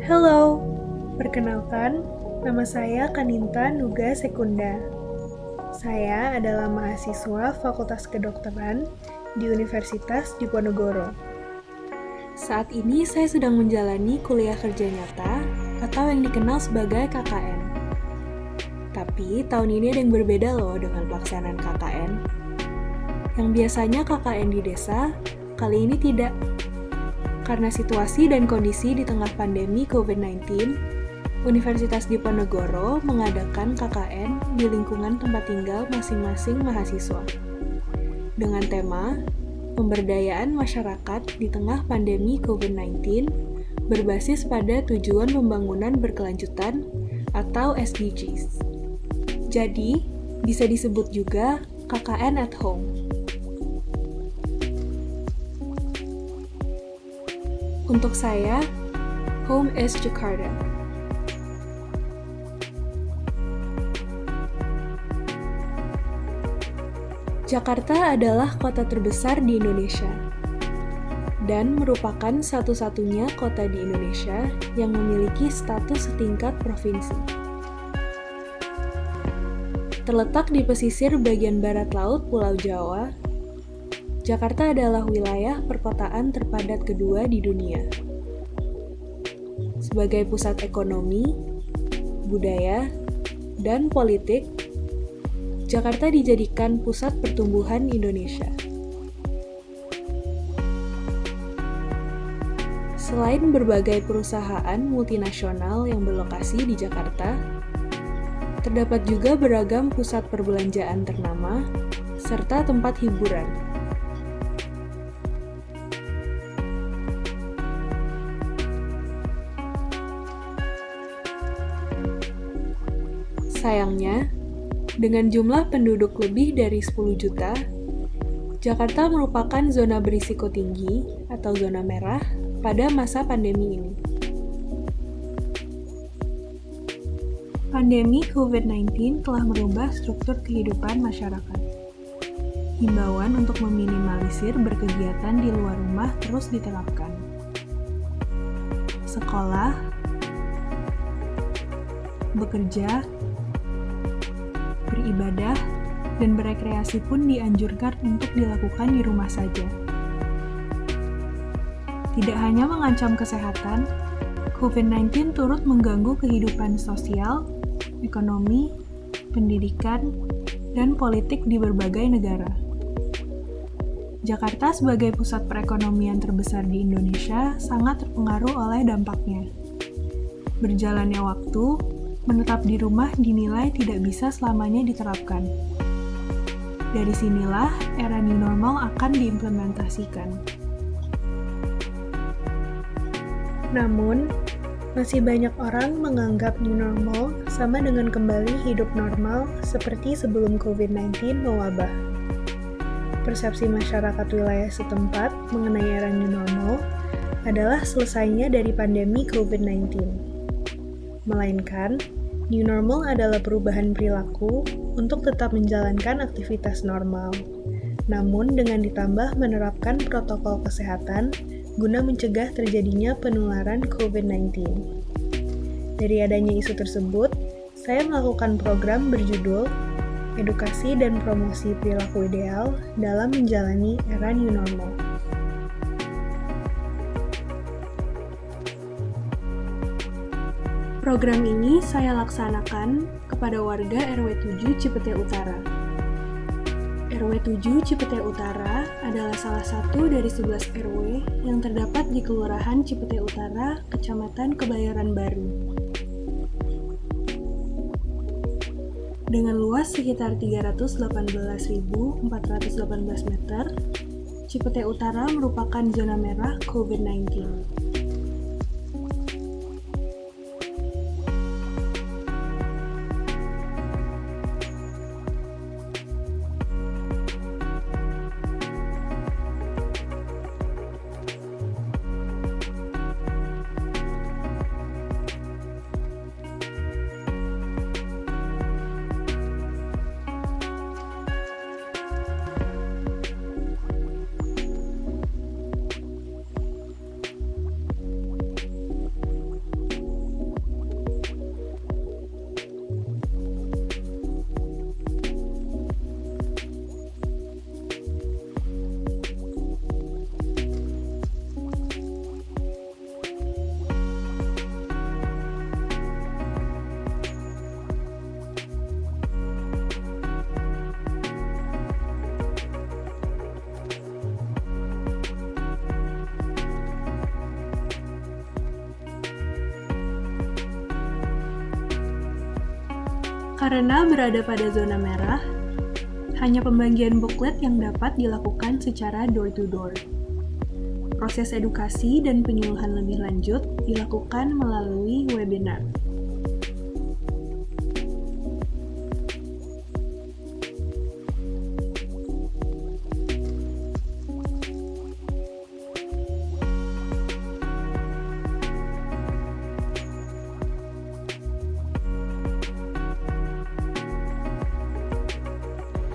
Halo, perkenalkan, nama saya Kaninta Nuga Sekunda. Saya adalah mahasiswa Fakultas Kedokteran di Universitas Diponegoro. Saat ini saya sedang menjalani kuliah kerja nyata atau yang dikenal sebagai KKN. Tapi tahun ini ada yang berbeda loh dengan pelaksanaan KKN. Yang biasanya KKN di desa, kali ini tidak. Karena situasi dan kondisi di tengah pandemi COVID-19, Universitas Diponegoro mengadakan KKN di lingkungan tempat tinggal masing-masing mahasiswa. Dengan tema, Pemberdayaan Masyarakat di Tengah Pandemi COVID-19 berbasis pada Tujuan Pembangunan Berkelanjutan atau SDGs. Jadi, bisa disebut juga KKN at Home. Untuk saya, home is Jakarta. Jakarta adalah kota terbesar di Indonesia dan merupakan satu-satunya kota di Indonesia yang memiliki status setingkat provinsi. Terletak di pesisir bagian barat laut Pulau Jawa, Jakarta adalah wilayah perkotaan terpadat kedua di dunia. Sebagai pusat ekonomi, budaya, dan politik, Jakarta dijadikan pusat pertumbuhan Indonesia. Selain berbagai perusahaan multinasional yang berlokasi di Jakarta, terdapat juga beragam pusat perbelanjaan ternama serta tempat hiburan. Sayangnya, dengan jumlah penduduk lebih dari 10 juta, Jakarta merupakan zona berisiko tinggi atau zona merah pada masa pandemi ini. Pandemi COVID-19 telah merubah struktur kehidupan masyarakat. Himbauan untuk meminimalisir berkegiatan di luar rumah terus diterapkan. Sekolah, bekerja, beribadah, dan berekreasi pun dianjurkan untuk dilakukan di rumah saja. Tidak hanya mengancam kesehatan, COVID-19 turut mengganggu kehidupan sosial, ekonomi, pendidikan, dan politik di berbagai negara. Jakarta sebagai pusat perekonomian terbesar di Indonesia sangat terpengaruh oleh dampaknya. Berjalannya waktu, menetap di rumah dinilai tidak bisa selamanya diterapkan. Dari sinilah era new normal akan diimplementasikan. Namun, masih banyak orang menganggap new normal sama dengan kembali hidup normal seperti sebelum COVID-19 mewabah. Persepsi masyarakat wilayah setempat mengenai era new normal adalah selesainya dari pandemi COVID-19. Melainkan, new normal adalah perubahan perilaku untuk tetap menjalankan aktivitas normal, namun dengan ditambah menerapkan protokol kesehatan guna mencegah terjadinya penularan COVID-19. Dari adanya isu tersebut, saya melakukan program berjudul Edukasi dan Promosi Perilaku Ideal dalam Menjalani Era New Normal. Program ini saya laksanakan kepada warga RW 7 Cipete Utara. RW 7 Cipete Utara adalah salah satu dari 11 RW yang terdapat di Kelurahan Cipete Utara, Kecamatan Kebayoran Baru. Dengan luas sekitar 318.418 meter, Cipete Utara merupakan zona merah COVID-19. Karena berada pada zona merah, hanya pembagian booklet yang dapat dilakukan secara door-to-door. Proses edukasi dan penyuluhan lebih lanjut dilakukan melalui webinar.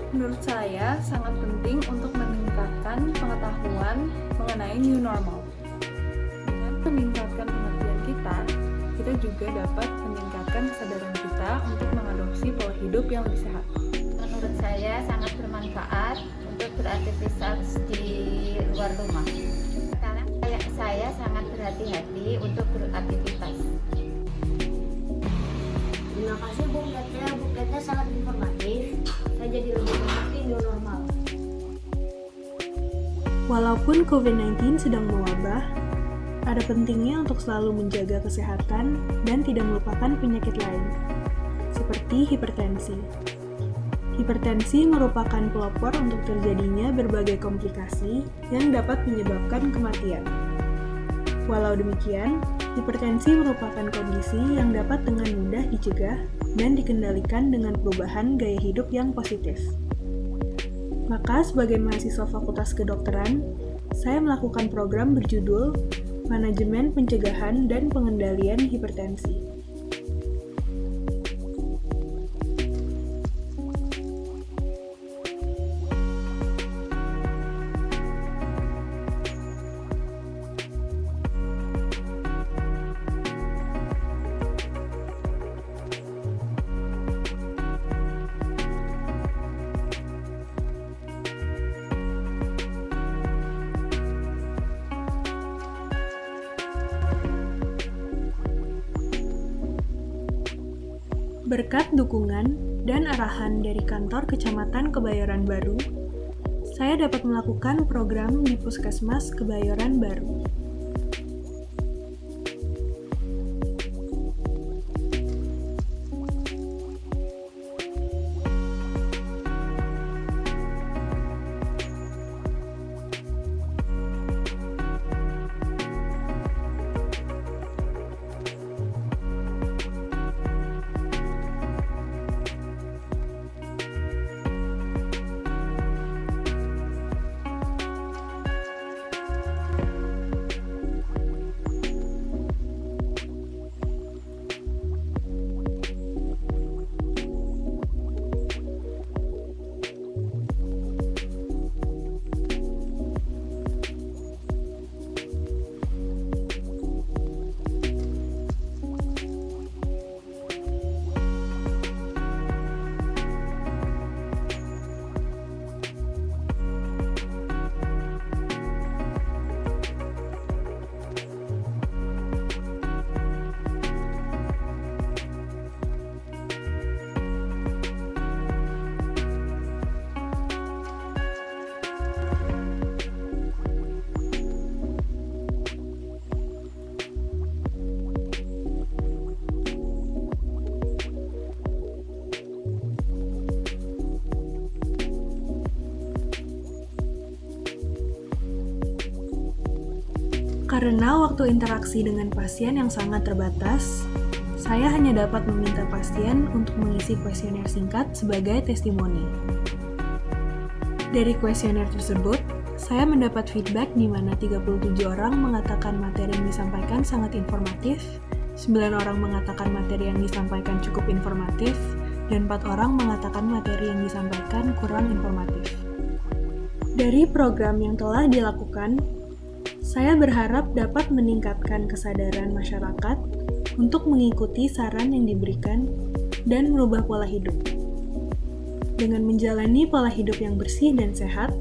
Menurut saya, sangat penting untuk meningkatkan pengetahuan mengenai new normal. Dengan meningkatkan pengertian kita juga dapat meningkatkan kesadaran kita untuk mengadopsi pola hidup yang lebih sehat. Menurut saya sangat bermanfaat untuk beraktivitas di luar rumah. Sekarang saya sangat berhati-hati untuk beraktivitas. Terima kasih bukletnya sangat informatif. Saya jadi lebih mengerti new normal. Walaupun COVID-19 sedang mewabah, ada pentingnya untuk selalu menjaga kesehatan dan tidak melupakan penyakit lain, seperti hipertensi. Hipertensi merupakan pelopor untuk terjadinya berbagai komplikasi yang dapat menyebabkan kematian. Walau demikian, hipertensi merupakan kondisi yang dapat dengan mudah dicegah dan dikendalikan dengan perubahan gaya hidup yang positif. Maka, sebagai mahasiswa Fakultas Kedokteran, saya melakukan program berjudul Manajemen Pencegahan dan Pengendalian Hipertensi. Berkat dukungan dan arahan dari Kantor Kecamatan Kebayoran Baru, saya dapat melakukan program di Puskesmas Kebayoran Baru. Karena waktu interaksi dengan pasien yang sangat terbatas, saya hanya dapat meminta pasien untuk mengisi kuesioner singkat sebagai testimoni. Dari kuesioner tersebut, saya mendapat feedback di mana 37 orang mengatakan materi yang disampaikan sangat informatif, 9 orang mengatakan materi yang disampaikan cukup informatif, dan 4 orang mengatakan materi yang disampaikan kurang informatif. Dari program yang telah dilakukan, saya berharap dapat meningkatkan kesadaran masyarakat untuk mengikuti saran yang diberikan dan merubah pola hidup. Dengan menjalani pola hidup yang bersih dan sehat,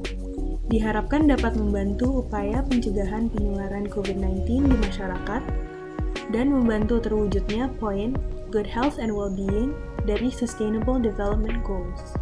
diharapkan dapat membantu upaya pencegahan penularan COVID-19 di masyarakat dan membantu terwujudnya poin Good Health and Well-being dari Sustainable Development Goals.